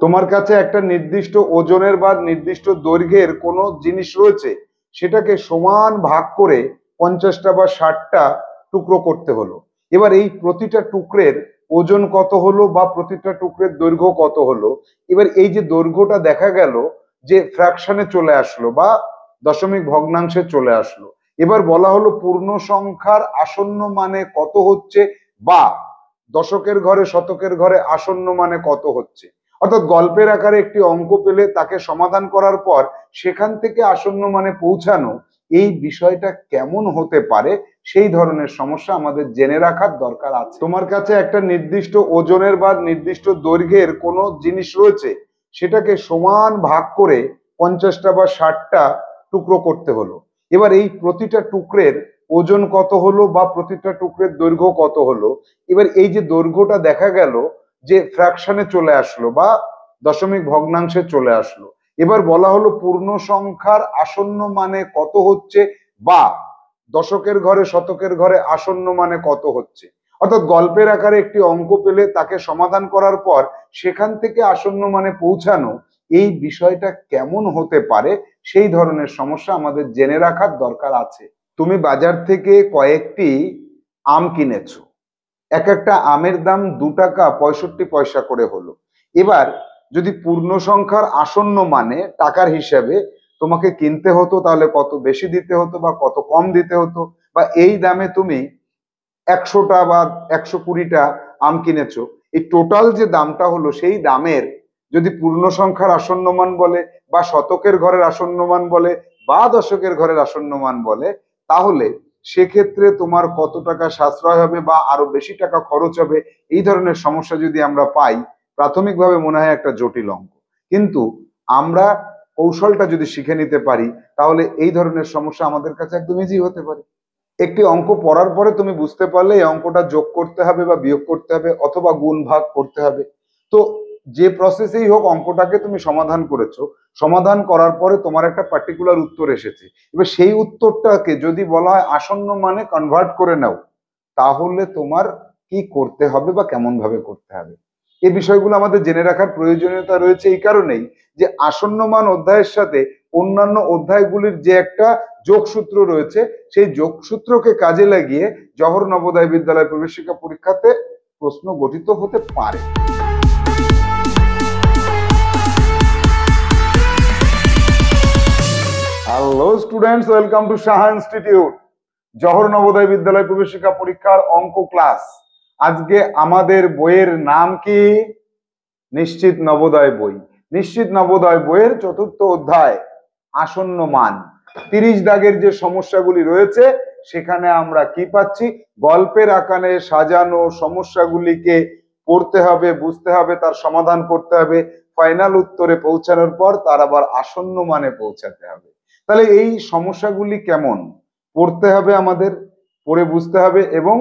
তোমার কাছে একটা নির্দিষ্ট ওজনের বা নির্দিষ্ট দৈর্ঘ্যের কোনো জিনিস রয়েছে, সেটাকে সমান ভাগ করে 50টা বা 60টা টুকরো করতে হলো। এবার এই প্রতিটা টুকরের ওজন কত হলো বা প্রতিটা টুকরের দৈর্ঘ্য কত হলো, এবার এই যে দৈর্ঘ্যটা দেখা গেল যে ফ্র্যাকশনে চলে আসলো বা দশমিক ভগ্নাংশে চলে আসলো। এবার বলা হলো পূর্ণ সংখ্যার আসন্ন মানে কত হচ্ছে, বা দশকের ঘরে শতকের ঘরে আসন্ন মানে কত হচ্ছে। অর্থাৎ গল্পের আকারে একটি অঙ্ক পেলে তাকে সমাধান করার পর সেখান থেকে আসন্ন মানে পৌঁছানো, এই বিষয়টা কেমন হতে পারে সেই ধরনের সমস্যা আমাদের জেনে রাখার দরকার আছে। তোমার কাছে একটা নির্দিষ্ট ওজনের বা নির্দিষ্ট দৈর্ঘ্যের কোনো জিনিস রয়েছে, সেটাকে সমান ভাগ করে 50টা বা 60টা টুকরো করতে হলো। এবার এই প্রতিটা টুকরের ওজন কত হলো বা প্রতিটা টুকরের দৈর্ঘ্য কত হলো, এবার এই যে দৈর্ঘ্যটা দেখা গেল যে ফ্র্যাকশনে চলে আসলো বা দশমিক ভগ্নাংশে চলে আসলো। এবার বলা হলো পূর্ণ সংখ্যার আসন্ন মানে কত হচ্ছে, বা দশকের ঘরে শতকের ঘরে আসন্ন মানে কত হচ্ছে। অর্থাৎ গল্পের আকারে একটি অঙ্ক পেলে তাকে সমাধান করার পর সেখান থেকে আসন্ন মানে পৌঁছানো, এই বিষয়টা কেমন হতে পারে সেই ধরনের সমস্যা আমাদের জেনে রাখার দরকার আছে। তুমি বাজার থেকে কয়েকটি আম কিনেছো, এক একটা আমের দাম 2 টাকা 65 পয়সা করে হলো। এবার যদি পূর্ণ সংখ্যার আসন্ন মানে টাকার হিসাবে তোমাকে কিনতে হতো, তাহলে কত বেশি দিতে হতো বা কত কম দিতে হতো, বা এই দামে তুমি 100টা বা 120টা আম কিনেছো, এই টোটাল যে দামটা হলো সেই দামের যদি পূর্ণ সংখ্যার আসন্ন মান বলে বা শতকের ঘরের আসন্ন মান বলে বা দশকের ঘরের আসন্ন মান বলে, তাহলে সেক্ষেত্রে তোমার কত টাকা সাশ্রয় হবে বা আরো বেশি টাকা খরচ হবে, এই ধরনের সমস্যা যদি আমরা পাই, প্রাথমিকভাবে মনে হয় একটা জটিল অঙ্ক। কিন্তু আমরা কৌশলটা যদি শিখে নিতে পারি, তাহলে এই ধরনের সমস্যা আমাদের কাছে একদম ইজি হতে পারে। একটি অঙ্ক পড়ার পরে তুমি বুঝতে পারলে এই অঙ্কটা যোগ করতে হবে বা বিয়োগ করতে হবে অথবা গুণ ভাগ করতে হবে। তো যে প্রসেসেই হোক অঙ্কটাকে তুমি সমাধান করেছো, সমাধান করার পরে তোমার একটা পার্টিকুলার উত্তর এসেছে। এবার সেই উত্তরটাকে যদি বলা হয় আসন্ন মানে কনভার্ট করে নাও, তাহলে তোমার কি করতে হবে বা কেমন ভাবে করতে হবে, এই বিষয়গুলো আমাদের জেনে রাখার প্রয়োজনীয়তা রয়েছে এই কারণেই যে আসন্ন মান অধ্যায়ের সাথে অন্যান্য অধ্যায়গুলির যে একটা যোগসূত্র রয়েছে, সেই যোগসূত্রকে কাজে লাগিয়ে জওহর নবোদয় বিদ্যালয় প্রবেশিকা পরীক্ষাতে প্রশ্ন গঠিত হতে পারে। Hello students, welcome to Saha institute. Jawahar Navodaya বিদ্যালয় প্রবেশিকা পরীক্ষার অঙ্ক ক্লাস। আজকে আমাদের বইয়ের নাম কি? নিশ্চিত নবোদয় বই। নিশ্চিত নবোদয় বইয়ের 4র্থ অধ্যায় আসন্ন মান। 30 দাগের যে সমস্যাগুলি রয়েছে সেখানে আমরা কি পাচ্ছি? গল্পের আকারে সাজানো সমস্যাগুলিকে পড়তে হবে, বুঝতে হবে, তার সমাধান করতে হবে, ফাইনাল উত্তরে পৌঁছানোর পর তার আবার আসন্ন মানে পৌঁছাতে হবে। তাহলে এই সমস্যাগুলি কেমন পড়তে হবে, আমাদের পড়ে বুঝতে হবে এবং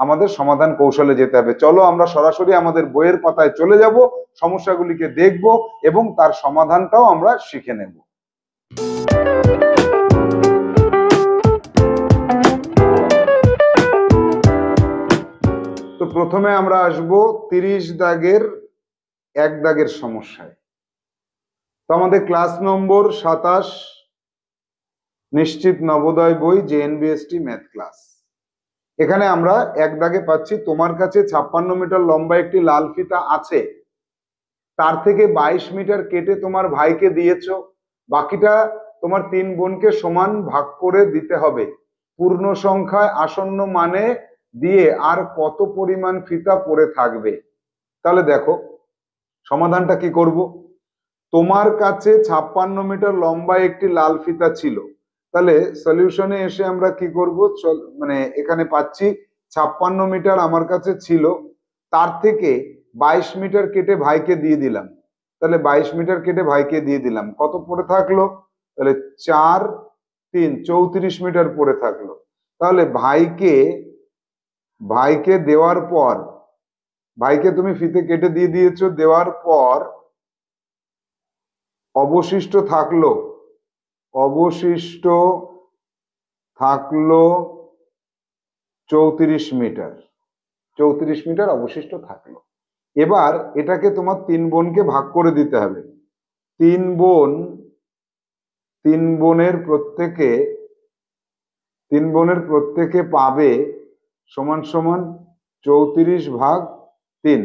আমাদের সমাধান কৌশলে যেতে হবে। চলো আমরা সরাসরি আমাদের বইয়ের পাতায় চলে যাব, সমস্যাগুলিকে দেখব এবং তার সমাধানটাও আমরা শিখে নেব। তো প্রথমে আমরা আসব 30 দাগের 1 দাগের সমস্যায়। তো আমাদের ক্লাস নম্বর 27, নিশ্চিত নবোদয় বই, জেএনবিএসটি ম্যাথ ক্লাস। এখানে আমরা 1 দাগে পাচ্ছি তোমার কাছে 56 মিটার লম্বা একটি লাল ফিতা আছে, তার থেকে 22 মিটার কেটে তোমার ভাইকে দিয়েছো, বাকিটা তোমার 3 বোনকে সমান ভাগ করে দিতে হবে। পূর্ণ সংখ্যায় আসন্ন মানে দিয়ে আর কত পরিমাণ ফিতা পড়ে থাকবে? তাহলে দেখো সমাধানটা কি করব। তোমার কাছে 56 মিটার লম্বা একটি লাল ফিতা ছিল, তাহলে সলিউশনে এসে আমরা কি করব, মানে এখানে পাচ্ছি 56 মিটার আমার কাছে ছিল, তার থেকে 22 মিটার কেটে ভাইকে দিয়ে দিলাম। তাহলে 22 মিটার কেটে ভাইকে দিয়ে দিলাম, কত পড়ে থাকলো? তাহলে 4 3 34 মিটার পড়ে থাকলো। তাহলে ভাইকে ভাইকে দেওয়ার পর, ভাইকে তুমি ফিতে কেটে দিয়ে দিয়েছো, দেওয়ার পর অবশিষ্ট থাকলো, অবশিষ্ট থাকলো 34 মিটার, 34 মিটার অবশিষ্ট থাকলো। এবার এটাকে তোমার 3 বোনকে ভাগ করে দিতে হবে। 3 বোনের প্রত্যেকে 3 বোনের প্রত্যেকে পাবে সমান সমান 34/3।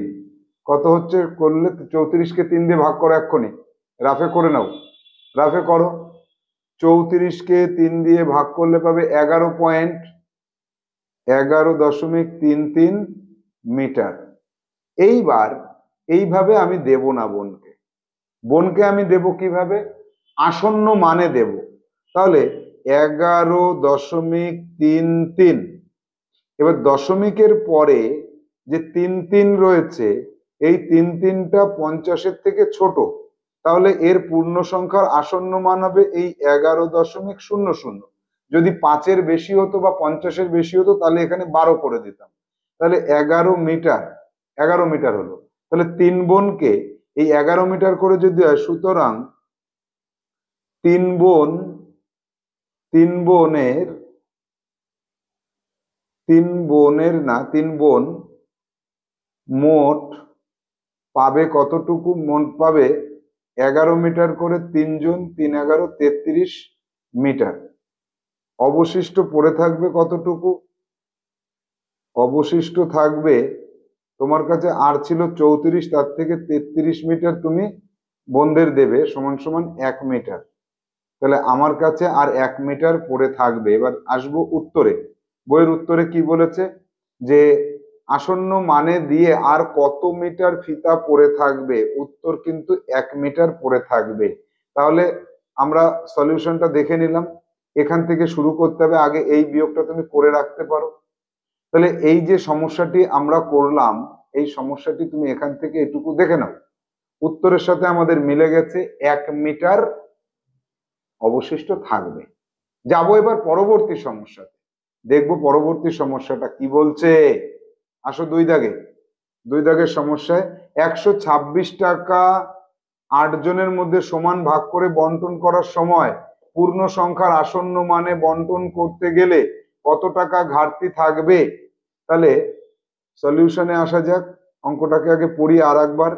কত হচ্ছে করলে? 34কে 3 দিয়ে ভাগ করো, এক্ষুনি রাফে করে নাও, রাফে করো। 34কে 3 দিয়ে ভাগ করলে পাবে 11.33 মিটার। এইবার এইভাবে আমি দেব না বোনকে, বোনকে আমি দেব কিভাবে? আসন্ন মানে দেব। তাহলে 11.33। এবার দশমিকের পরে যে 3 রয়েছে, এই 3টা 50-এর থেকে ছোট, তাহলে এর পূর্ণ সংখ্যার আসন্ন মান হবে এই 11.00। যদি 5-এর বেশি হতো বা 50-এর বেশি হতো তাহলে এখানে 12 করে দিতাম, তাহলে 11 মিটার। 11 মিটার হলো। তাহলে 3 বোনকে এই 11 মিটার করে যদি হয়, সুতরাং 3 বোন 3 বোনের 3 বোন মোট পাবে কতটুকু? মোট পাবে 11 মিটার করে, 3 জন 3 11 33 মিটার। অবশিষ্ট পড়ে থাকবে কতটুকু? অবশিষ্ট থাকবে তোমার কাছে, আর ছিল 34, তার থেকে 33 মিটার তুমি বোনদের দেবে সমান সমান 1 মিটার। তাহলে আমার কাছে আর 1 মিটার পড়ে থাকবে। এবার আসবো উত্তরে। বইয়ের উত্তরে কি বলেছে? যে আসন্ন মানে দিয়ে আর কত মিটার ফিতা পড়ে থাকবে? উত্তর কিন্তু 1 মিটার পড়ে থাকবে। তাহলে আমরা সলিউশনটা দেখে নিলাম। এখান থেকে শুরু করতে হবে, আগে এই বিয়োগটা তুমি করে রাখতে পারো। তাহলে এই যে সমস্যাটি আমরা করলাম, এই সমস্যাটি তুমি এখান থেকে এটুকু দেখে নাও, উত্তরের সাথে আমাদের মিলে গেছে, 1 মিটার অবশিষ্ট থাকবে। যাবো এবার পরবর্তী সমস্যাতে, দেখবো পরবর্তী সমস্যাটা কি বলছে। আসো 2 দাগের সমস্যায় 126 টাকা 8 জনের মধ্যে সমান ভাগ করে বন্টন করার সময় পূর্ণ সংখ্যার আসন্ন মানে বন্টন করতে গেলে কত টাকা ঘাটতি থাকবে? তাহলে সলিউশনে আসা যাক। অঙ্কটাকে আগে পড়ি আর একবার।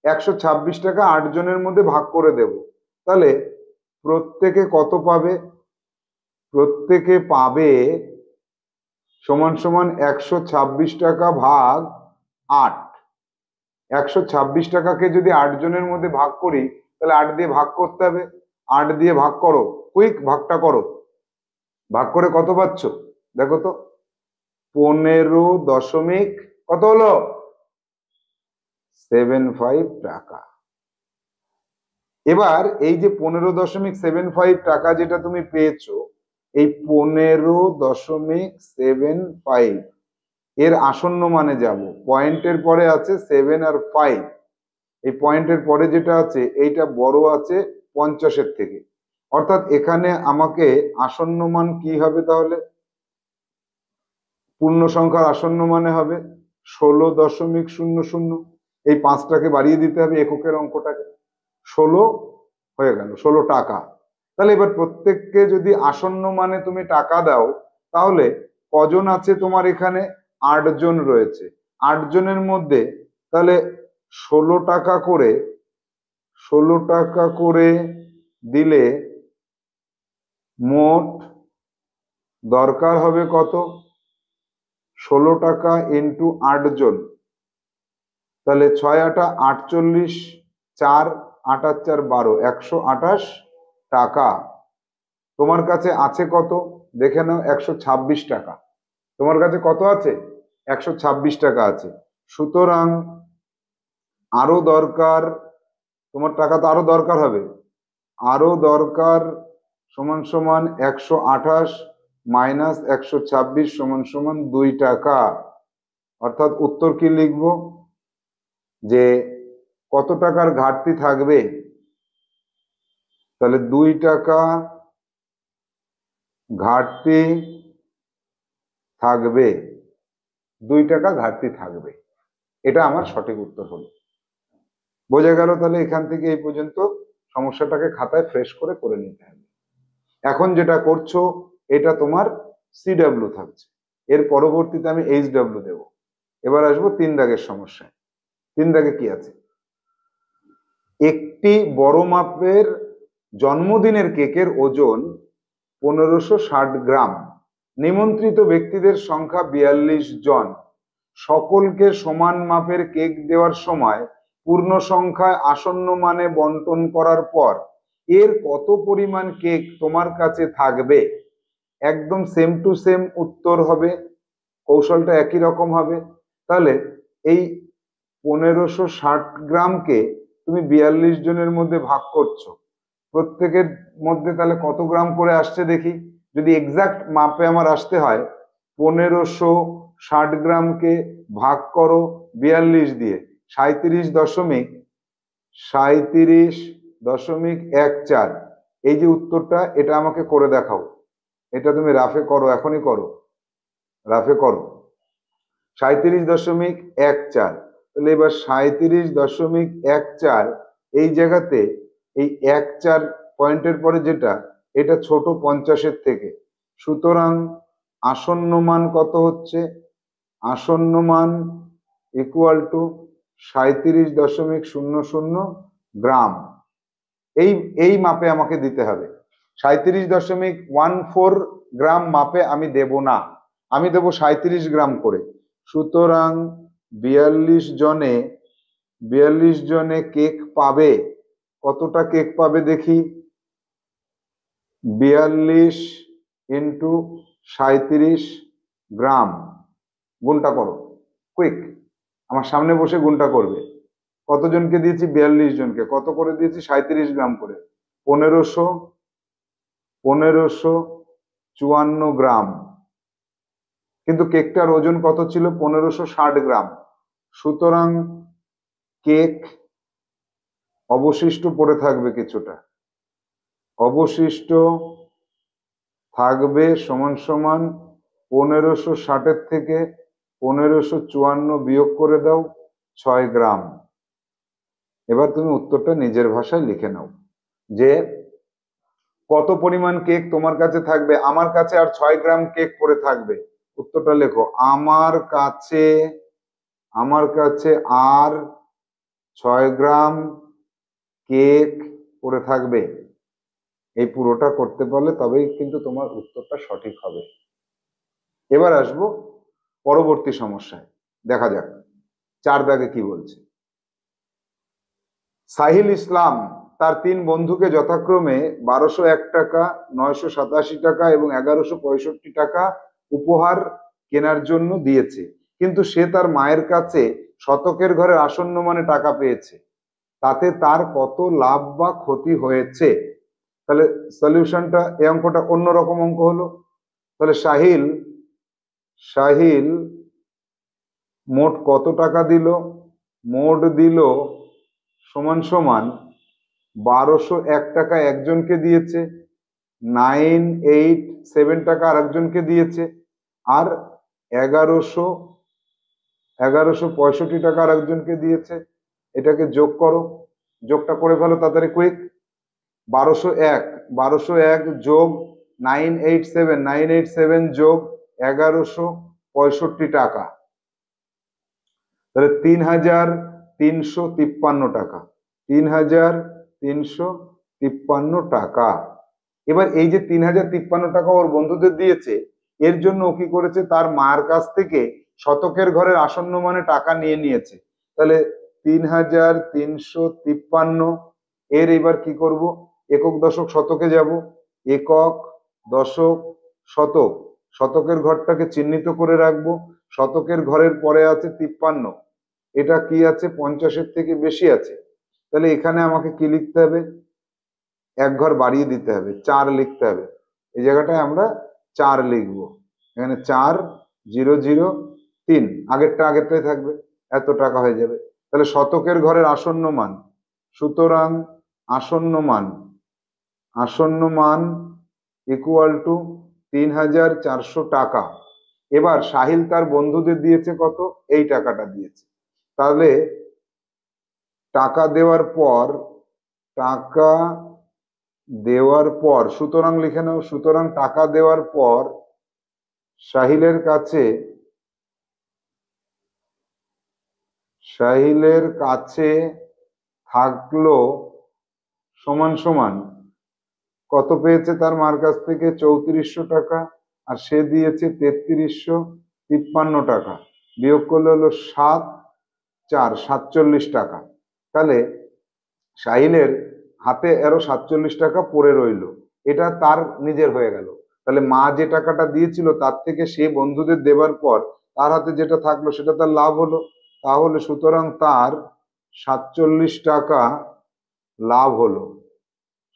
126 টাকা 8 জনের মধ্যে ভাগ করে দেব, তাহলে প্রত্যেকে কত পাবে? প্রত্যেকে পাবে সমান সমান 126 টাকা ভাগ 8। 126 টাকাকে যদি 8 জনের মধ্যে ভাগ করি, তাহলে 8 দিয়ে ভাগ করতে হবে। 8 দিয়ে ভাগ করো, কুইক ভাগটা করো। ভাগ করে কত পাচ্ছ দেখো তো? 15 দশমিক কত হলো? 75 টাকা। এবার এই যে 15.75 টাকা যেটা তুমি পেয়েছো, এই 15.75 এর আসন্ন মানে যাব। পয়েন্টের পরে আছে 7 আর 5, এই পয়েন্টের পরে যেটা আছে এইটা বড় আছে 50-এর থেকে, অর্থাৎ এখানে আমাকে আসন্ন মান কি হবে? তাহলে পূর্ণ সংখ্যার আসন্ন মানে হবে 16.00। এই 5টাকে বাড়িয়ে দিতে হবে এককের অঙ্কটাকে, 16 হয়ে গেল, 16 টাকা। তাহলে এবার প্রত্যেককে যদি আসন্ন মানে তুমি টাকা দাও, তাহলে কজন আছে তোমার এখানে? 8 জন রয়েছে। 8 জনের মধ্যে তাহলে 16 টাকা করে, 16 টাকা করে দিলে মোট দরকার হবে কত? 16 টাকা ইন্টু 8 জন, তাহলে 6 8 48, 4 8 আর 4 12, 128 টাকা। তোমার কাছে আছে কত দেখে নাও? 126 টাকা। তোমার কাছে কত আছে? 126 টাকা আছে। সুতরাং আরো দরকার, তোমার টাকা তো আরো দরকার হবে, আরো দরকার সমান সমান 128 মাইনাস 126 সমান সমান 2 টাকা। অর্থাৎ উত্তর কি লিখবো? যে কত টাকার ঘাটতি থাকবে? তাহলে 2 টাকা ঘাটতি থাকবে, 2 টাকা ঘাটতি থাকবে। এটা আমার সঠিক উত্তর হলো। বোঝা গেল? তাহলে এখান থেকে এই পর্যন্ত সমস্যাটাকে খাতায় ফ্রেশ করে করে নিতে হবে। এখন যেটা করছো এটা তোমার সিডব্লিউ থাকছে, এর পরবর্তীতে আমি এইচডব্লিউ দেব। এবার আসবো 3 দাগের সমস্যায়। 3 দাগে কি আছে? একটি বড় মাপের জন্মদিনের কেকের ওজন 1560 গ্রাম। নিমন্ত্রিত ব্যক্তিদের সংখ্যা 42 জন। সকলকে সমান মাপের কেক দেওয়ার সময় পূর্ণ সংখ্যায় আসন্ন মানে বন্টন করার পর এর কত পরিমাণ কেক তোমার কাছে থাকবে? একদম সেম টু সেম উত্তর হবে, কৌশলটা একই রকম হবে। তাহলে এই 1560 গ্রামকে তুমি 42 জনের মধ্যে ভাগ করছো, প্রত্যেকের মধ্যে তাহলে কত গ্রাম করে আসছে দেখি। যদি এক্সাক্ট মাপে আমার আসতে হয়, 1560 গ্রামকে ভাগ করো 42 দিয়ে, 37.14। এই যে উত্তরটা, এটা আমাকে করে দেখাও। এটা তুমি রাফে করো, এখনই করো, রাফে করো। 37.14। তাহলে এবার 37.14 এই জায়গাতে এই 14 পয়েন্টের পরে যেটা, এটা ছোট 50-এর থেকে। সুতরাং আসন্ন মান কত হচ্ছে? আসন্ন মান ইকুয়াল টু 37.00 গ্রাম। এই মাপে আমাকে দিতে হবে। 37.14 গ্রাম মাপে আমি দেব না, আমি দেব 37 গ্রাম করে। সুতরাং 42 জনে কেক পাবে। কতটা কেক পাবে দেখি? 42 ইন্টু 37 গ্রাম। গুণটা করো কুইক, আমার সামনে বসে গুণটা করবে। কতজনকে দিয়েছি? 42 জনকে। কত করে দিয়েছি? 37 গ্রাম করে। 1554 গ্রাম। কিন্তু কেকটার ওজন কত ছিল? 1560 গ্রাম। সুতরাং কেক অবশিষ্ট পড়ে থাকবে কিছুটা, অবশিষ্ট থাকবে সমান সমান 1560-এর থেকে 1554 বিয়োগ করে দাও, 6 গ্রাম। এবার তুমি উত্তরটা নিজের ভাষায় লিখে নাও যে কত পরিমাণ কেক তোমার কাছে থাকবে। আমার কাছে আর 6 গ্রাম কেক পড়ে থাকবে। উত্তরটা লেখো, আমার কাছে আর 6 গ্রাম কেক পড়ে থাকবে। এই পুরোটা করতে পারলে তবেই কিন্তু তোমার উত্তরটা সঠিক হবে। এবার আসবো পরবর্তী সমস্যায়, দেখা যাক 4 দাগে কি বলছে। সাহিল ইসলাম তার 3 বন্ধুকে যথাক্রমে 1201 টাকা, 987 টাকা এবং 1165 টাকা উপহার কেনার জন্য দিয়েছে, কিন্তু সে তার মায়ের কাছে শতকের ঘরের আসন্ন মানে টাকা পেয়েছে। তাতে তার কত লাভ বা ক্ষতি হয়েছে? তাহলে সলিউশনটা, এই অঙ্কটা অন্যরকম অঙ্ক হলো। তাহলে সাহিল মোট কত টাকা দিল? মোট দিল সমান সমান 1201 টাকা একজনকে দিয়েছে, 987 টাকা আরেকজনকে দিয়েছে, আর 1165 টাকা আরেকজনকে দিয়েছে। এটাকে যোগ করো, যোগটা করে ফেলো তাড়াতাড়ি কুইক। 1201 যোগ 987 যোগ 1165 টাকা, তাহলে 3353 টাকা। 3353 টাকা। এবার এই যে 3053 টাকা ওর বন্ধুদের দিয়েছে, এর জন্য ও কি করেছে? তার মার কাছ থেকে শতকের ঘরের আসন্ন মানে টাকা নিয়ে নিয়েছে। তাহলে 3353 এর এবার কি করব? একক দশক শতকে যাব, একক দশক শতক, শতকের ঘরটাকে চিহ্নিত করে রাখবো। শতকের ঘরের পরে আছে 53, এটা কি আছে? 50-এর থেকে বেশি আছে। তাহলে এখানে আমাকে কি লিখতে হবে? এক ঘর বাড়িয়ে দিতে হবে, 4 লিখতে হবে। এই জায়গাটায় আমরা 4 লিখবো, এখানে 4003, আগেরটাই থাকবে, এত টাকা হয়ে যাবে। তাহলে শতকের ঘরের আসন্ন মান, সুতরাং আসন্ন মান ইকুয়াল টু 3400 টাকা। এবার সাহিল তার বন্ধুদের দিয়েছে কত? এই টাকাটা দিয়েছে। তাহলে টাকা দেওয়ার পর সুতরাং লিখে নাও, সুতরাং টাকা দেওয়ার পর সাহিলের কাছে সাহিলের কাছে থাকলো সমান সমান কত পেয়েছে তার মার কাছ থেকে? 3400 টাকা। আর সে দিয়েছে 3353 টাকা। বিয়োগ করলে হলো 7 4 47 টাকা। তাহলে সাহিলের হাতে আরো 47 টাকা পড়ে রইলো, এটা তার নিজের হয়ে গেল। তাহলে মা যে টাকাটা দিয়েছিল তার থেকে সে বন্ধুদের দেবার পর তার হাতে যেটা থাকলো সেটা তার লাভ হলো। তাহলে সুতরাং তার 47 টাকা লাভ হলো।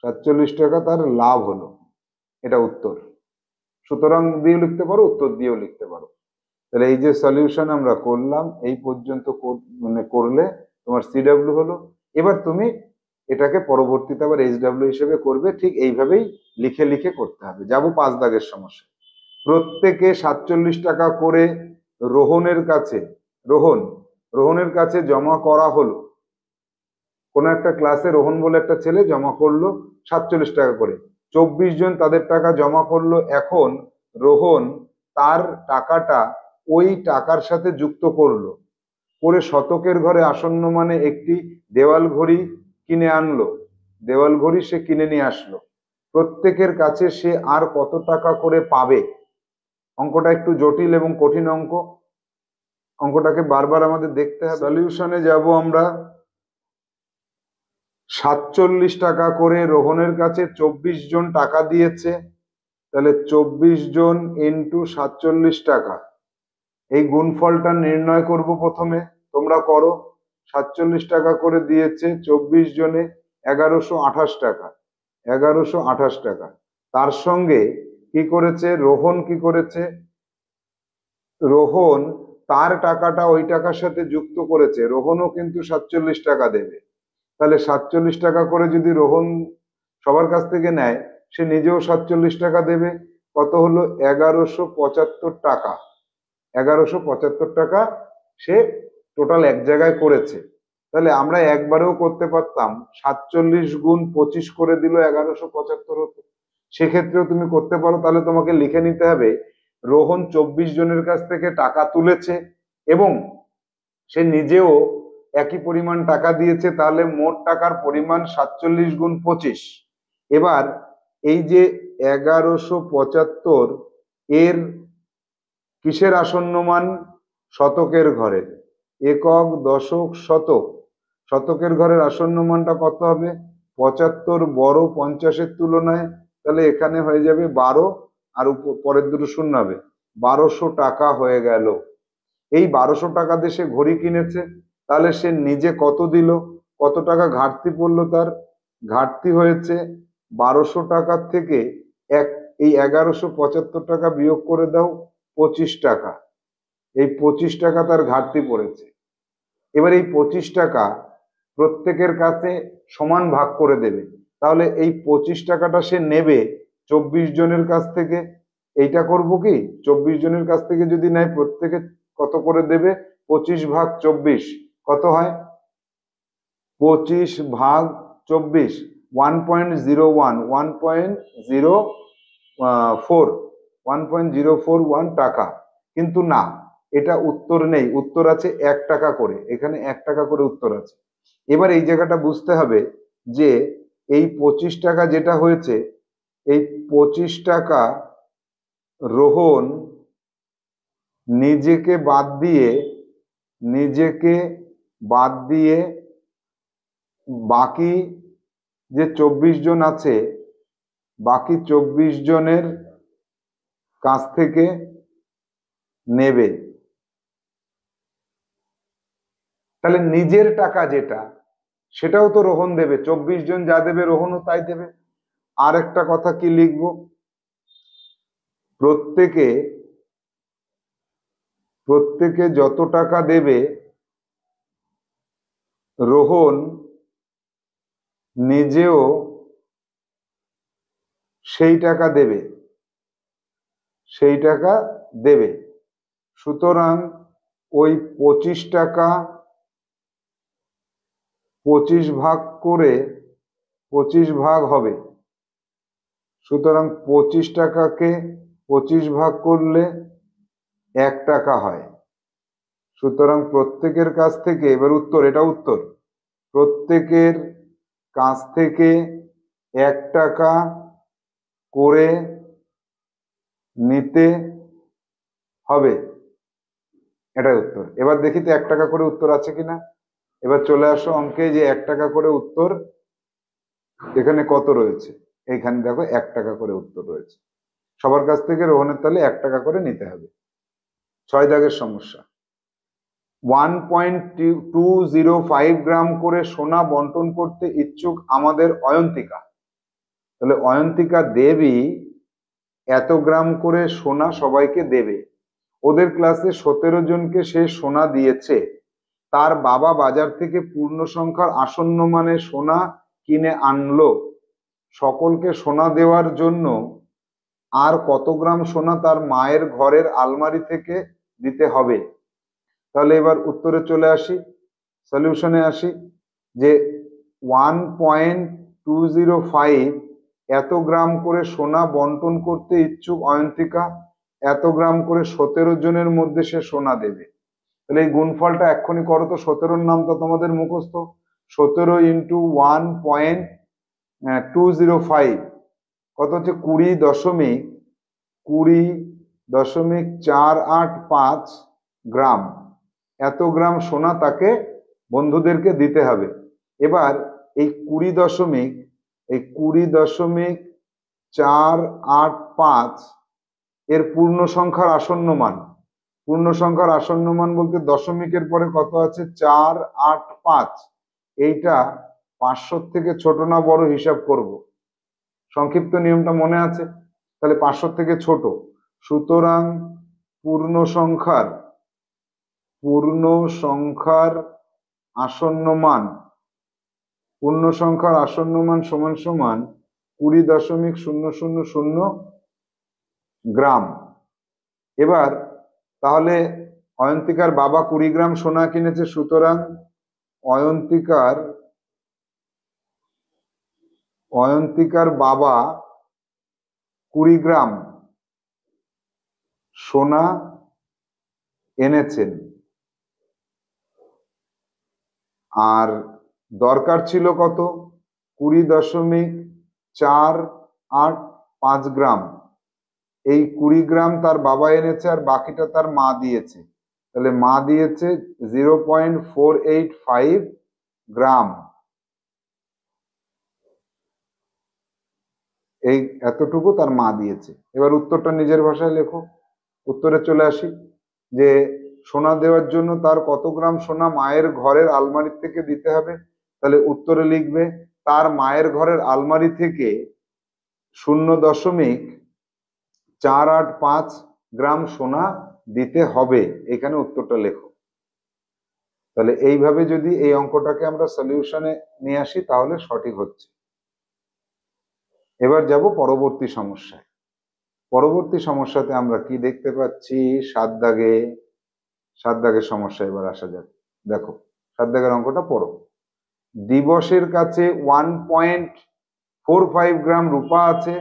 47 টাকা তার লাভ হলো, এটা উত্তর। সুতরাং দিয়েও লিখতে পারো, উত্তর দিয়েও লিখতে পারো। তাহলে এই যে সলিউশন আমরা করলাম এই পর্যন্ত মানে করলে তোমার সিডব্লিউ হলো। এবার তুমি এটাকে পরবর্তীতে আবার এইচডব্লিউ হিসেবে করবে, ঠিক এইভাবেই লিখে লিখে করতে হবে। যাবো 5 দাগের সমস্যা। প্রত্যেকে 47 টাকা করে রোহনের কাছে রোহনের কাছে জমা করা হলো। কোনো একটা ক্লাসে রোহন বলে একটা ছেলে জমা করলো 47 টাকা করে। 24 জন তাদের টাকা জমা করলো। এখন রোহন তার টাকাটা ওই টাকার সাথে যুক্ত করলো, করে শতকের ঘরে আসন্ন মানে একটি দেওয়াল ঘড়ি কিনে আনলো। দেওয়াল ঘড়ি সে কিনে নিয়ে আসলো। প্রত্যেকের কাছে সে আর কত টাকা করে পাবে? অঙ্কটা একটু জটিল এবং কঠিন অঙ্ক। অঙ্কটাকে বারবার আমাদের দেখতে হবে। সলিউশনে যাব আমরা। 47 টাকা করে রোহনের কাছে 24 জন টাকা দিয়েছে। তাহলে 24 জন ইন্টু 47 টাকা, এই গুণফলটা নির্ণয় করব প্রথমে। তোমরা করো। 47 টাকা করে দিয়েছে 24 জনে, 1128 টাকা। 1128 টাকা। তার সঙ্গে কি করেছে রোহন? কি করেছে রোহন? তার টাকাটা ওই টাকার সাথে যুক্ত করেছে। রোহনও কিন্তু 47 টাকা দেবে। তাহলে 47 টাকা করে যদি রোহন সবার কাছ থেকে নেয়, সে নিজেও 47 টাকা দেবে। কত হলো? 1175 টাকা। 1175 টাকা সে টোটাল এক জায়গায় করেছে। তাহলে আমরা একবারেও করতে পারতাম, 47 গুণ 25 করে দিল 1175 হতো। সেক্ষেত্রেও তুমি করতে পারো। তাহলে তোমাকে লিখে নিতে হবে রোহন 24 জনের কাছ থেকে টাকা তুলেছে এবং সে নিজেও একই পরিমাণ টাকা দিয়েছে। তাহলে মোট টাকার পরিমাণ 47 গুণ 25। এবার এই যে 1175 এর কিসের আসন্ন মান? শতকের ঘরের। একক, দশক, শতক। শতকের ঘরের আসন্ন মানটা কত হবে? 75 বড় 50-এর তুলনায়। তাহলে এখানে হয়ে যাবে 12, আর পরের দুটো শূন্য হবে। 1200 টাকা হয়ে গেল। এই 1200 টাকা দিয়ে সে ঘড়ি কিনেছে। তাহলে সে নিজে কত দিল? কত টাকা ঘাটতি পড়লো তার? ঘাটতি হয়েছে 1200 টাকার থেকে এই 1175 টাকা বিয়োগ করে দাও 25 টাকা। এই 25 টাকা তার ঘাটতি পড়েছে। এবার এই 25 টাকা প্রত্যেকের কাছে সমান ভাগ করে দেবে। তাহলে এই 25 টাকাটা সে নেবে 24 জনের কাছ থেকে। এইটা করব কি, 24 জনের কাছ থেকে যদি নেয় প্রত্যেকে কত করে দেবে? 25 ভাগ 24 কত হয়? 25 ভাগ 24 1.01 1.041 টাকা। কিন্তু না, এটা উত্তর নেই। উত্তর আছে 1 টাকা করে। এখানে 1 টাকা করে উত্তর আছে। এবার এই জায়গাটা বুঝতে হবে যে এই 25 টাকা যেটা হয়েছে, এই 25 টাকা রোহন নিজেকে বাদ দিয়ে বাকি যে 24 জন আছে, বাকি 24 জনের কাছ থেকে নেবে। তাহলে নিজের টাকা যেটা, সেটাও তো রোহন দেবে। 24 জন যা দেবে রোহনও তাই দেবে। আর একটা কথা কি লিখবো? প্রত্যেকে যত টাকা দেবে রোহন নিজেও সেই টাকা দেবে। সুতরাং ওই 25 টাকা 25 ভাগ করে 25 ভাগ হবে। সুতরাং 25 টাকাকে 25 ভাগ করলে 1 টাকা হয়। সুতরাং প্রত্যেকের কাছ থেকে, এবার উত্তর, এটা উত্তর, প্রত্যেকের কাছ থেকে 1 টাকা করে নিতে হবে, এটাই উত্তর। এবার দেখি তো 1 টাকা করে উত্তর আছে কিনা। এবার চলে আসো অঙ্কে, যে 1 টাকা করে উত্তর এখানে কত রয়েছে। এইখানে দেখো 1 টাকা করে উত্তর রয়েছে। সবার কাছ থেকে রোহনের তাহলে 1 টাকা করে নিতে হবে। 6 দাগের সমস্যা। 1.205 গ্রাম করে সোনা বন্টন করতে ইচ্ছুক আমাদের অয়ন্তিকা। তাহলে অয়ন্তিকা দেবী এত গ্রাম করে সোনা সবাইকে দেবে। ওদের ক্লাসে 17 জনকে সে সোনা দিয়েছে। তার বাবা বাজার থেকে পূর্ণ সংখ্যার আসন্ন মানে সোনা কিনে আনলো। সকলকে সোনা দেওয়ার জন্য আর কত গ্রাম সোনা তার মায়ের ঘরের আলমারি থেকে দিতে হবে। তাহলে এবার উত্তরে চলে আসি, সলিউশনে আসি, যে 1.205 এত গ্রাম করে সোনা বন্টন করতে ইচ্ছুক অয়ন্তিকা, এত গ্রাম করে 17 জনের মধ্যে সে সোনা দেবে। তাহলে এই গুণফলটা এক্ষুনি করো তো। 17-র নামটা তোমাদের মুখস্থ। 17 ইন্টু 1.205 কত হচ্ছে? 20.485 গ্রাম। এত গ্রাম সোনা তাকে বন্ধুদেরকে দিতে হবে। এবার এই 20.485 এর পূর্ণ সংখ্যার আসন্ন মান। পূর্ণ সংখ্যার আসন্ন মান বলতে দশমিকের পরে কত আছে? 485। এইটা 500 থেকে ছোট না বড় হিসাব করব। সংক্ষিপ্ত নিয়মটা মনে আছে? তাহলে 500 থেকে ছোট। সুতরাং পূর্ণ সংখ্যার আসন্ন মান, সমান সমান 20.000 গ্রাম। এবার তাহলে অয়ন্তিকার বাবা 20 গ্রাম সোনা কিনেছে, সুতরাং অয়ন্তিকার বাবা 20 গ্রাম সোনা এনেছেন। আর দরকার ছিল কত? 20.485 গ্রাম। এই 20 গ্রাম তার বাবা এনেছে আর বাকিটা তার মা দিয়েছে। তাহলে মা দিয়েছে 0.485 গ্রাম। এই এতটুকু তার মা দিয়েছে। এবার উত্তরটা নিজের ভাষায় লেখো। উত্তরে চলে আসি, যে সোনা দেওয়ার জন্য তার কত গ্রাম সোনা মায়ের ঘরের আলমারি থেকে দিতে হবে। তাহলে উত্তরে লিখবে তার মায়ের ঘরের আলমারি থেকে 0.485 গ্রাম সোনা দিতে হবে। এখানে উত্তরটা লেখো। তাহলে এইভাবে যদি এই অঙ্কটাকে আমরা সলিউশনে নিয়ে আসি তাহলে সঠিক হচ্ছে। এবার যাব পরবর্তী সমস্যায়। পরবর্তী সমস্যাতে আমরা কি দেখতে পাচ্ছি? 7 দাগের সমস্যা এবার আসা যাক। দেখো 7 দাগের অঙ্কটা পড়ো। দিবসের কাছে 1.45 গ্রাম রূপা আছে,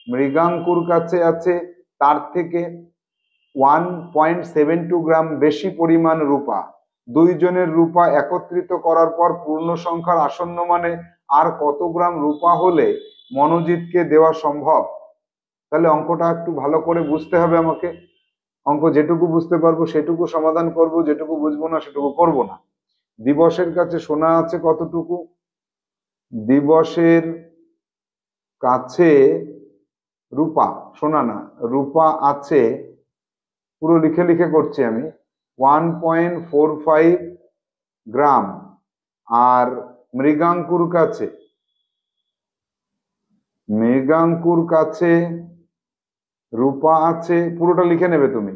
মৃগাঙ্কুর কাছে আছে তার থেকে 1.72 গ্রাম বেশি পরিমাণ রূপা। দুইজনের রূপা একত্রিত করার পর পূর্ণ সংখ্যার আসন্ন মানে আর কত গ্রাম রূপা হলে মনোজিৎকে দেওয়া সম্ভব? তাহলে অঙ্কটা একটু ভালো করে বুঝতে হবে আমাকে। অঙ্ক যেটুকু বুঝতে পারবো সেটুকু সমাধান করব, যেটুকু বুঝবো না সেটুকু করব না। দিবসের কাছে সোনা আছে কতটুকু? দিবসের কাছে রূপা, সোনা না, রূপা আছে, পুরো লিখে লিখে করছি আমি, 1.45 গ্রাম। আর মৃগাঙ্কুর কাছে রূপা আছে, পুরোটা লিখে নেবে তুমি,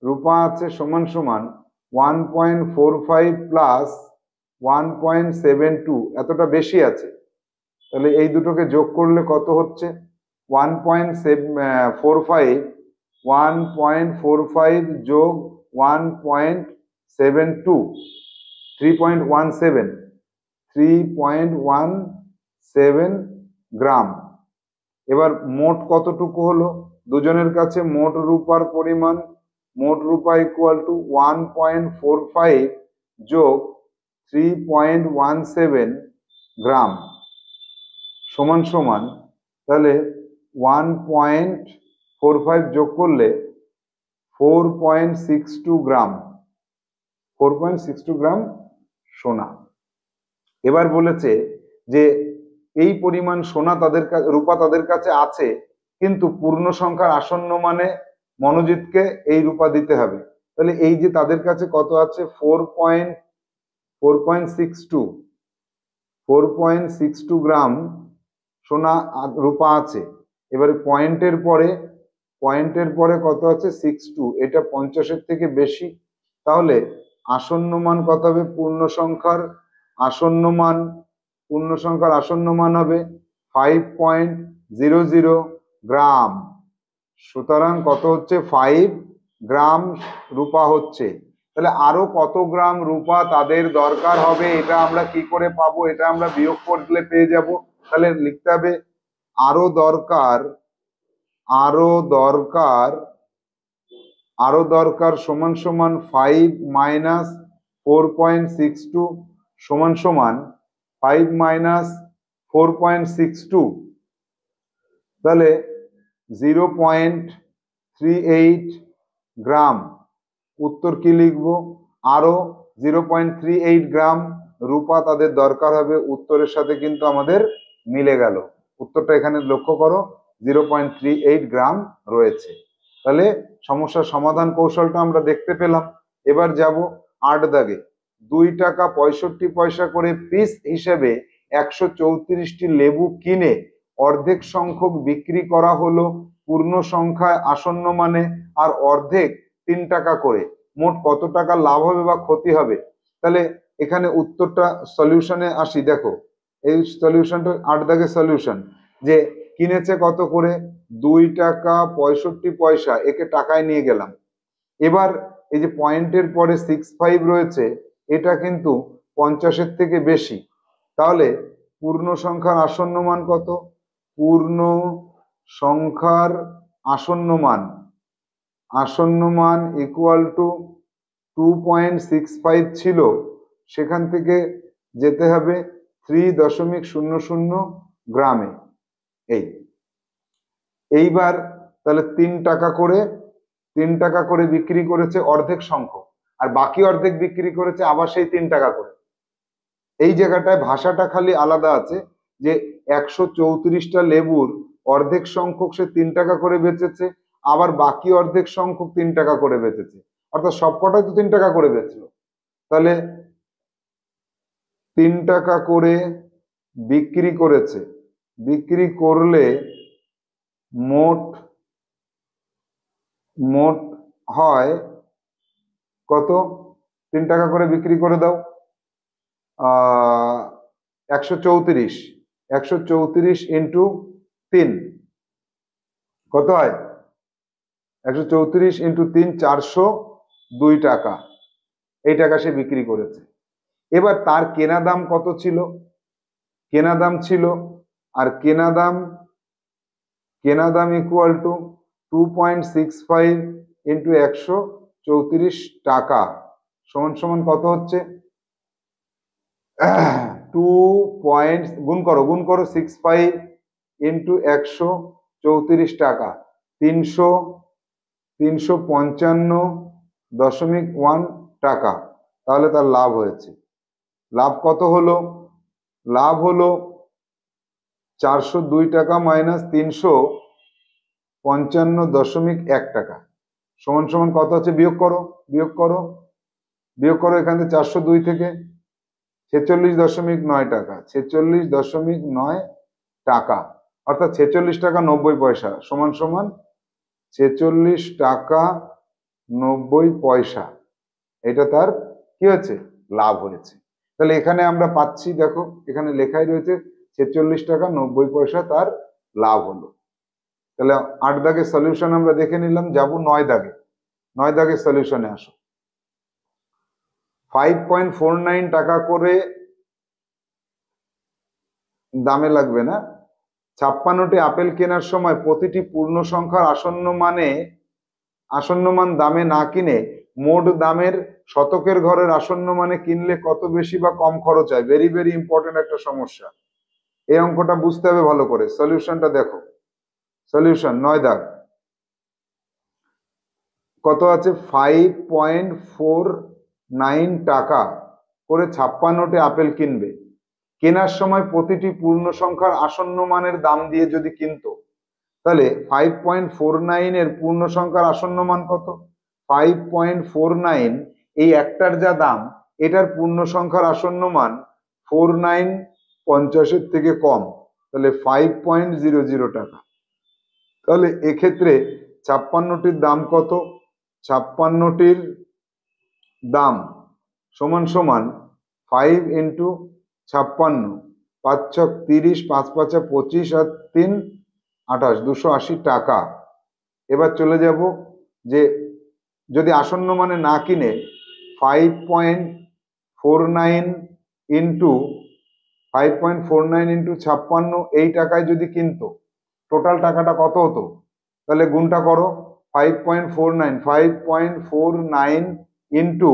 রূপা আছে সমান সমান 1.45 প্লাস 1.72, এতটা বেশি আছে। তাহলে এই দুটোকে যোগ করলে কত হচ্ছে? 1.45 যোগ 1.72, 3.17 গ্রাম। এবার মোট কতটুকু হলো? দুজনের কাছে মোট রূপার পরিমাণ মোট রূপা ইকুয়াল টু 1.45 যোগ 3.17 গ্রাম সমান সমান, তাহলে 1.45 যোগ করলে 4.62 গ্রাম, 4.62 গ্রাম সোনা। এবার বলেছে যে এই পরিমাণ সোনা তাদের কাছে, রূপা তাদের কাছে আছে, কিন্তু পূর্ণ সংখ্যার আসন্ন মানে মনোজিৎকে এই রূপা দিতে হবে। তাহলে এই যে তাদের কাছে কত আছে, 4.62 গ্রাম সোনা রূপা আছে। এবারে পয়েন্টের পরে কত আছে, 62, এটা 50-এর থেকে বেশি। তাহলে আসন্ন মান কত হবে, পূর্ণ সংখ্যার আসন্ন মান হবে 5.00 গ্রাম। সুতরাং কত হচ্ছে, 5 গ্রাম রূপা হচ্ছে। তাহলে আরো কত গ্রাম রূপা তাদের দরকার হবে, এটা আমরা কি করে পাবো, এটা আমরা বিয়োগ করলে পেয়ে যাব। তাহলে লিখতে হবে আরো দরকার সমান সমান 5 মাইনাস 4.62 সমান সমান 5 মাইনাস 4.62, তাহলে 0.38 গ্রাম। উত্তর কি লিখবো, আরো 0.38 গ্রাম রূপা তাদের দরকার হবে। উত্তরের সাথে কিন্তু আমাদের মিলে গেল, উত্তরটা এখানে লক্ষ্য করো 0.38 গ্রাম রয়েছে। তাহলে সমস্যার সমাধান কৌশলটা আমরা দেখতে পেলাম। এবার যাব 8 দাগে। 2 টাকা 65 পয়সা করে পিস হিসেবে 134টি লেবু কিনে অর্ধেক সংখ্যক বিক্রি করা হলো পূর্ণ সংখ্যায় আসন্ন মানে, আর অর্ধেক 3 টাকা করে। মোট কত টাকা লাভ হবে বা ক্ষতি হবে? তাহলে এখানে উত্তরটা সলিউশনে আসি। দেখো এই সলিউশনটা 8 দাগের সলিউশন, যে কিনেছে কত করে, 2 টাকা 65 পয়সা, একে টাকায় নিয়ে গেলাম। এবার এই যে পয়েন্টের পরে 65 রয়েছে, এটা কিন্তু 50-এর থেকে বেশি। তাহলে পূর্ণ সংখ্যার আসন্ন মান কত, পূর্ণ সংখ্যার আসন্ন মান ইকুয়াল টু 2.65 ছিল, সেখান থেকে যেতে হবে 3.00 গ্রামে। এইবার তাহলে 3 টাকা করে বিক্রি করেছে অর্ধেক সংখ্যক, আর বাকি অর্ধেক বিক্রি করেছে আবার সেই 3 টাকা করে। এই জায়গাটায় ভাষাটা খালি আলাদা আছে, যে 134টা লেবুর অর্ধেক সংখ্যক সে 3 টাকা করে বেচেছে, আবার বাকি অর্ধেক সংখ্যক 3 টাকা করে বেচেছে, অর্থাৎ সবকটাই তো 3 টাকা করে বেচলো। তাহলে 3 টাকা করে বিক্রি করেছে, বিক্রি করলে মোট হয় কত, 3 টাকা করে বিক্রি করে দাও, 134 ইন্টু 3 কত হয়, 134 ইন্টু 3 402 টাকা। এই টাকা সে বিক্রি করেছে। এবার তার কেনা দাম কত ছিল, আর কেনা দাম ইকুয়াল টু 2.65 ইন্টু 134 টাকা সমান সমান কত হচ্ছে, গুণ করো 65 ইন্টু 134 টাকা, 355.1 টাকা। তাহলে তার লাভ হয়েছে। লাভ কত হলো, লাভ হলো 402 টাকা মাইনাস 355.1 টাকা সমান সমান কত হচ্ছে, বিয়োগ করো এখান থেকে 402 থেকে 46.9 টাকা, 46.9 টাকা, অর্থাৎ 46 টাকা 90 পয়সা সমান সমান 46 টাকা 90 পয়সা। এটা তার কি হয়েছে, লাভ হয়েছে। তাহলে এখানে আমরা পাচ্ছি, দেখো এখানে লেখাই রয়েছে 46 টাকা 90 পয়সা তার লাভ হলো। তাহলে 8 দাগের সলিউশন আমরা দেখে নিলাম। যাব 9 দাগে। 9 দাগের সলিউশনে আসো। 5.49 টাকা করে দামে লাগবে না, 56টি আপেল কেনার সময় প্রতিটি পূর্ণ সংখ্যার আসন্ন মানে আসন্ন মান দামে না কিনে মোট দামের শতকের ঘরের আসন্ন মানে কিনলে কত বেশি বা কম খরচ হয়? ভেরি ভেরি ইম্পর্টেন্ট একটা সমস্যা। এই অঙ্কটা বুঝতে হবে ভালো করে। সলিউশনটা দেখো। সলিউশন 9 দাগ। কত আছে? 5.49 টাকা করে 56টি আপেল কিনবে। কেনার সময় প্রতিটি পূর্ণ সংখ্যার আসন্ন মানের দাম দিয়ে যদি কিনতো, তাহলে 5.49 এর পূর্ণ সংখ্যার আসন্ন মান কত? 5.49, এই একটার যা দাম, এটার পূর্ণ সংখ্যার আসন্ন মান 49 50-এর থেকে কম, তাহলে 5.00 টাকা। তাহলে এক্ষেত্রে 56টির দাম কত? 56টির দাম সমান সমান 5 ইন্টু 56, 5 ছক 30, 5 5 25 আর 3 28, 280 টাকা। এবার চলে যাব যে যদি আসন্ন মানে না কিনে 5.49 ইন্টু 56 এই টাকায় যদি কিনতো, টোটাল টাকাটা কত হতো? তাহলে গুণটা করো। 5.49 ইন্টু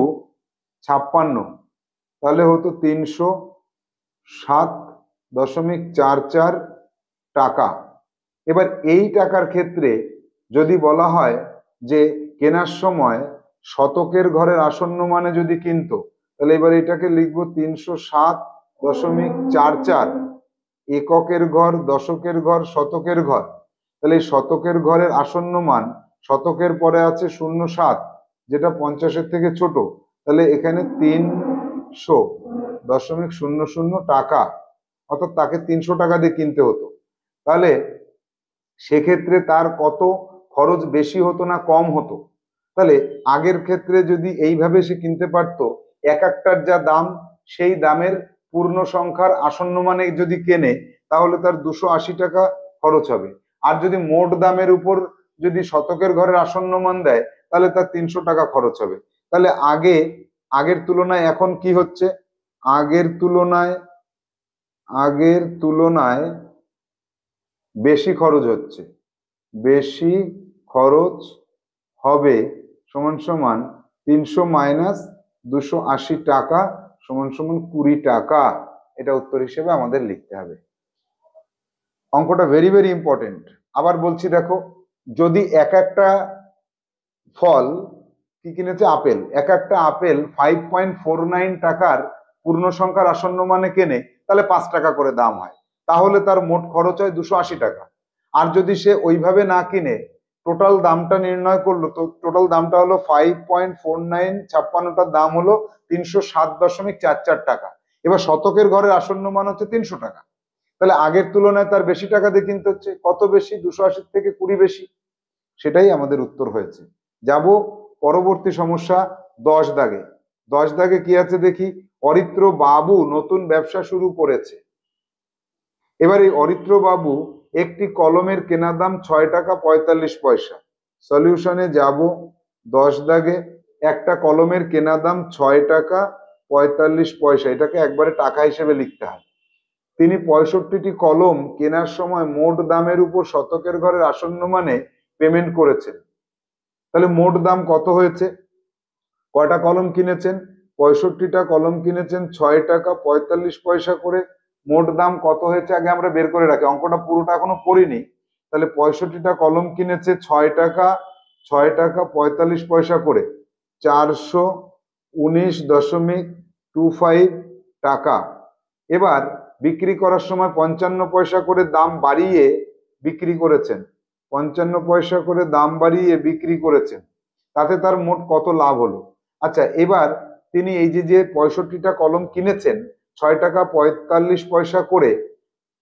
56, তাহলে হতো 307.44 টাকা। এবার এই টাকার ক্ষেত্রে যদি বলা হয় যে কেনার সময় শতকের ঘরের আসন্ন মানে যদি কিনতো, তাহলে এবার এটাকে লিখবো 307.44, এককের ঘর, দশকের ঘর, শতকের ঘর। তাহলে এই শতকের ঘরের আসন্ন মান, শতকের পরে আছে 07, যেটা 50-এর থেকে ছোট, তাহলে এখানে 300.00 টাকা, অর্থাৎ তাকে 300 টাকা দিয়ে কিনতে হতো। তাহলে সেক্ষেত্রে তার কত খরচ বেশি হতো না কম হতো? তাহলে আগের ক্ষেত্রে যদি এইভাবে সে কিনতে পারতো, এক একটার যা দাম সেই দামের পূর্ণ সংখ্যার আসন্ন মানে যদি কেনে, তাহলে তার 280 টাকা খরচ হবে। আর যদি মোট দামের উপর যদি শতকের ঘরের আসন্ন মান দেয়, তাহলে তার 300 টাকা খরচ হবে। তাহলে আগের তুলনায় এখন কি হচ্ছে? আগের তুলনায় বেশি খরচ হচ্ছে, বেশি খরচ হবে সমান সমান 300 মাইনাস 280 টাকা সমান সমান 20 টাকা। এটা উত্তর হিসেবে আমাদের লিখতে হবে। অঙ্কটা ভেরি ভেরি ইম্পর্টেন্ট। আবার বলছি দেখো, যদি এক একটা ফল কি কিনেছে? আপেল। এক একটা আপেল 5.49 টাকার পূর্ণ সংখ্যার আসন্ন মানে কেনে, তাহলে 5 টাকা করে দাম হয়, তাহলে তার মোট খরচ হয় 280 টাকা। আর যদি সে ওইভাবে না কিনে টোটাল দামটা নির্ণয় করলো, তো টোটাল দামটা হলো 5.49, 56টার দাম হলো 307.44 টাকা। এবার শতকের ঘরের আসন্ন মান হচ্ছে 300 টাকা, তাহলে আগের তুলনায় তার বেশি টাকা দিয়ে কিনতে হচ্ছে। কত বেশি? 280 থেকে 20 বেশি। সেটাই আমাদের উত্তর হয়েছে। যাব পরবর্তী সমস্যা 10 দাগে। 10 দাগে কি আছে দেখি। অরিত্র বাবু নতুন ব্যবসা শুরু করেছে। এবার এই অরিত্র বাবু একটি কলমের কেনার দাম 6 টাকা 45 পয়সা। সলিউশনে যাব 10 দাগে। একটা কলমের কেনার দাম 6 টাকা 45 পয়সা, এটাকে একবারে টাকা হিসেবে লিখতে হয়। তিনি 65টি কলম কেনার সময় মোট দামের উপর শতকের ঘরের আসন্ন মানে পেমেন্ট করেছেন। তাহলে মোট দাম কত হয়েছে? কয়টা কলম কিনেছেন? 65টা কলম কিনেছেন 6 টাকা 45 পয়সা করে। মোট দাম কত হয়েছে আগে আমরা বের করে রাখি, অঙ্কটা পুরোটা এখনো পড়িনি। তাহলে 65টা কলম কিনেছে 6 টাকা 45 পয়সা করে, 419.25 টাকা। এবার বিক্রি করার সময় 55 পয়সা করে দাম বাড়িয়ে বিক্রি করেছেন, 55 পয়সা করে দাম বাড়িয়ে বিক্রি করেছেন, তাতে তার মোট কত লাভ হলো? আচ্ছা, এবার তিনি এই যে 65টা কলম কিনেছেন 6 টাকা 45 পয়সা করে,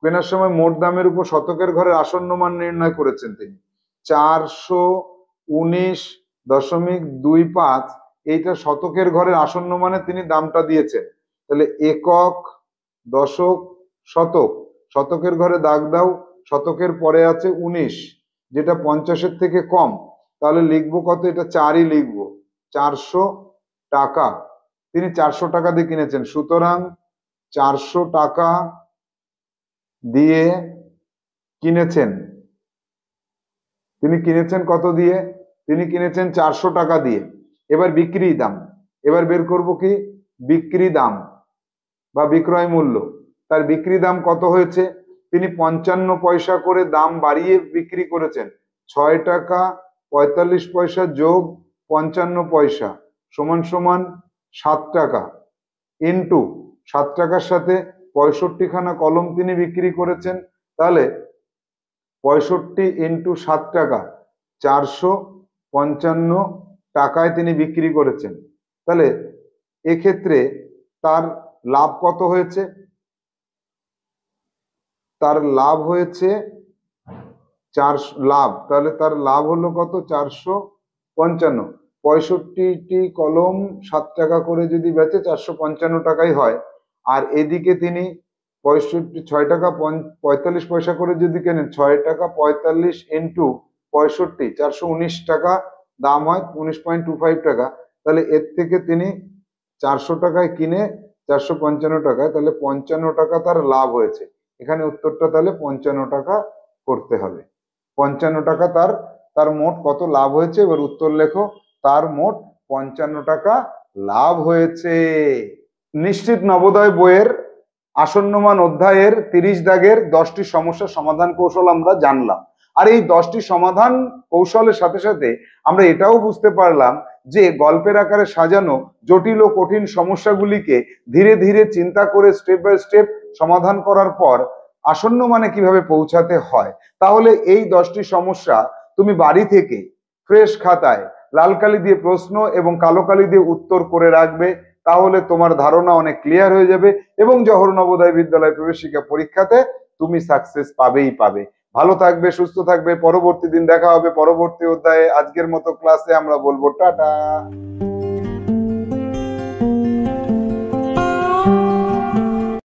কেনার সময় মোট দামের উপর শতকের ঘরের আসন্ন মান নির্ণয় করেছেন তিনি 419.25। এইটা শতকের ঘরের আসন্ন মানে তিনি দামটা দিয়েছেন। তাহলে একক, দশক, শতক। শতকের ঘরে দাগ দাও, শতকের পরে আছে 19, যেটা 50-এর থেকে কম, তাহলে লিখবো কত? এটা 4ই লিখবো, 400 টাকা। তিনি 400 টাকা দিয়ে কিনেছেন, সুতরাং 400 টাকা দিয়ে কিনেছেন। তিনি কিনেছেন কত দিয়ে? তিনি কিনেছেন 400 টাকা দিয়ে। এবার বিক্রি দাম, এবার বের করব কি বিক্রি দাম বা বিক্রয় মূল্য। তার বিক্রি দাম কত হয়েছে? তিনি 55 পয়সা করে দাম বাড়িয়ে বিক্রি করেছেন। 6 টাকা 45 পয়সা যোগ 55 পয়সা সমান সমান 7 টাকা, ইন্টু 7 টাকার সাথে 65 খানা কলম তিনি বিক্রি করেছেন। তাহলে 65 ইন্টু 7 টাকা 455 টাকায় তিনি বিক্রি করেছেন। তাহলে এক্ষেত্রে তার লাভ কত হয়েছে? তার লাভ হয়েছে 400 লাভ। তাহলে তার লাভ হলো কত? 455। 65টি কলম 7 টাকা করে যদি বেচে 455 টাকাই হয়। আর এদিকে তিনি 6 টাকা 45 পয়সা করে যদি কেনেন, 6 টাকা 45 ইন্টু 65 419 টাকা দাম হয়, 19.25 টাকা। তাহলে এর থেকে তিনি 400 টাকায় কিনে 455 টাকায়, তাহলে 55 টাকা তার লাভ হয়েছে। এখানে উত্তরটা তাহলে 55 টাকা করতে হবে। 55 টাকা তার তার মোট কত লাভ হয়েছে? এবার উত্তর লেখো। তার মোট 55 টাকা লাভ হয়েছে। নিশ্চিত নবোদয় বইয়ের আসন্নমান অধ্যায়ের 30 দাগের 10টি সমস্যার সমাধান কৌশল আমরা জানলাম। আর এই 10টি সমাধান কৌশলের সাথে সাথে আমরা এটাও বুঝতে পারলাম যে গল্পের আকারে সাজানো জটিল ও কঠিন সমস্যাগুলিকে ধীরে ধীরে চিন্তা করে স্টেপ বাই স্টেপ সমাধান করার পর আসন্ন মানে কিভাবে পৌঁছাতে হয়। তাহলে এই 10টি সমস্যা তুমি বাড়ি থেকে ফ্রেশ খাতায় লাল কালি দিয়ে প্রশ্ন এবং কালো কালি দিয়ে উত্তর করে রাখবে। তাহলে তোমার ধারণা অনেক ক্লিয়ার হয়ে যাবে এবং জওহর নবোদয় বিদ্যালয় প্রবেশিকা পরীক্ষাতে তুমি সাকসেস পাবেই পাবে। ভালো থাকবে, সুস্থ থাকবে। পরবর্তী দিন দেখা হবে পরবর্তী অধ্যায়ে। আজকের মতো ক্লাসে আমরা বলবো টাটা।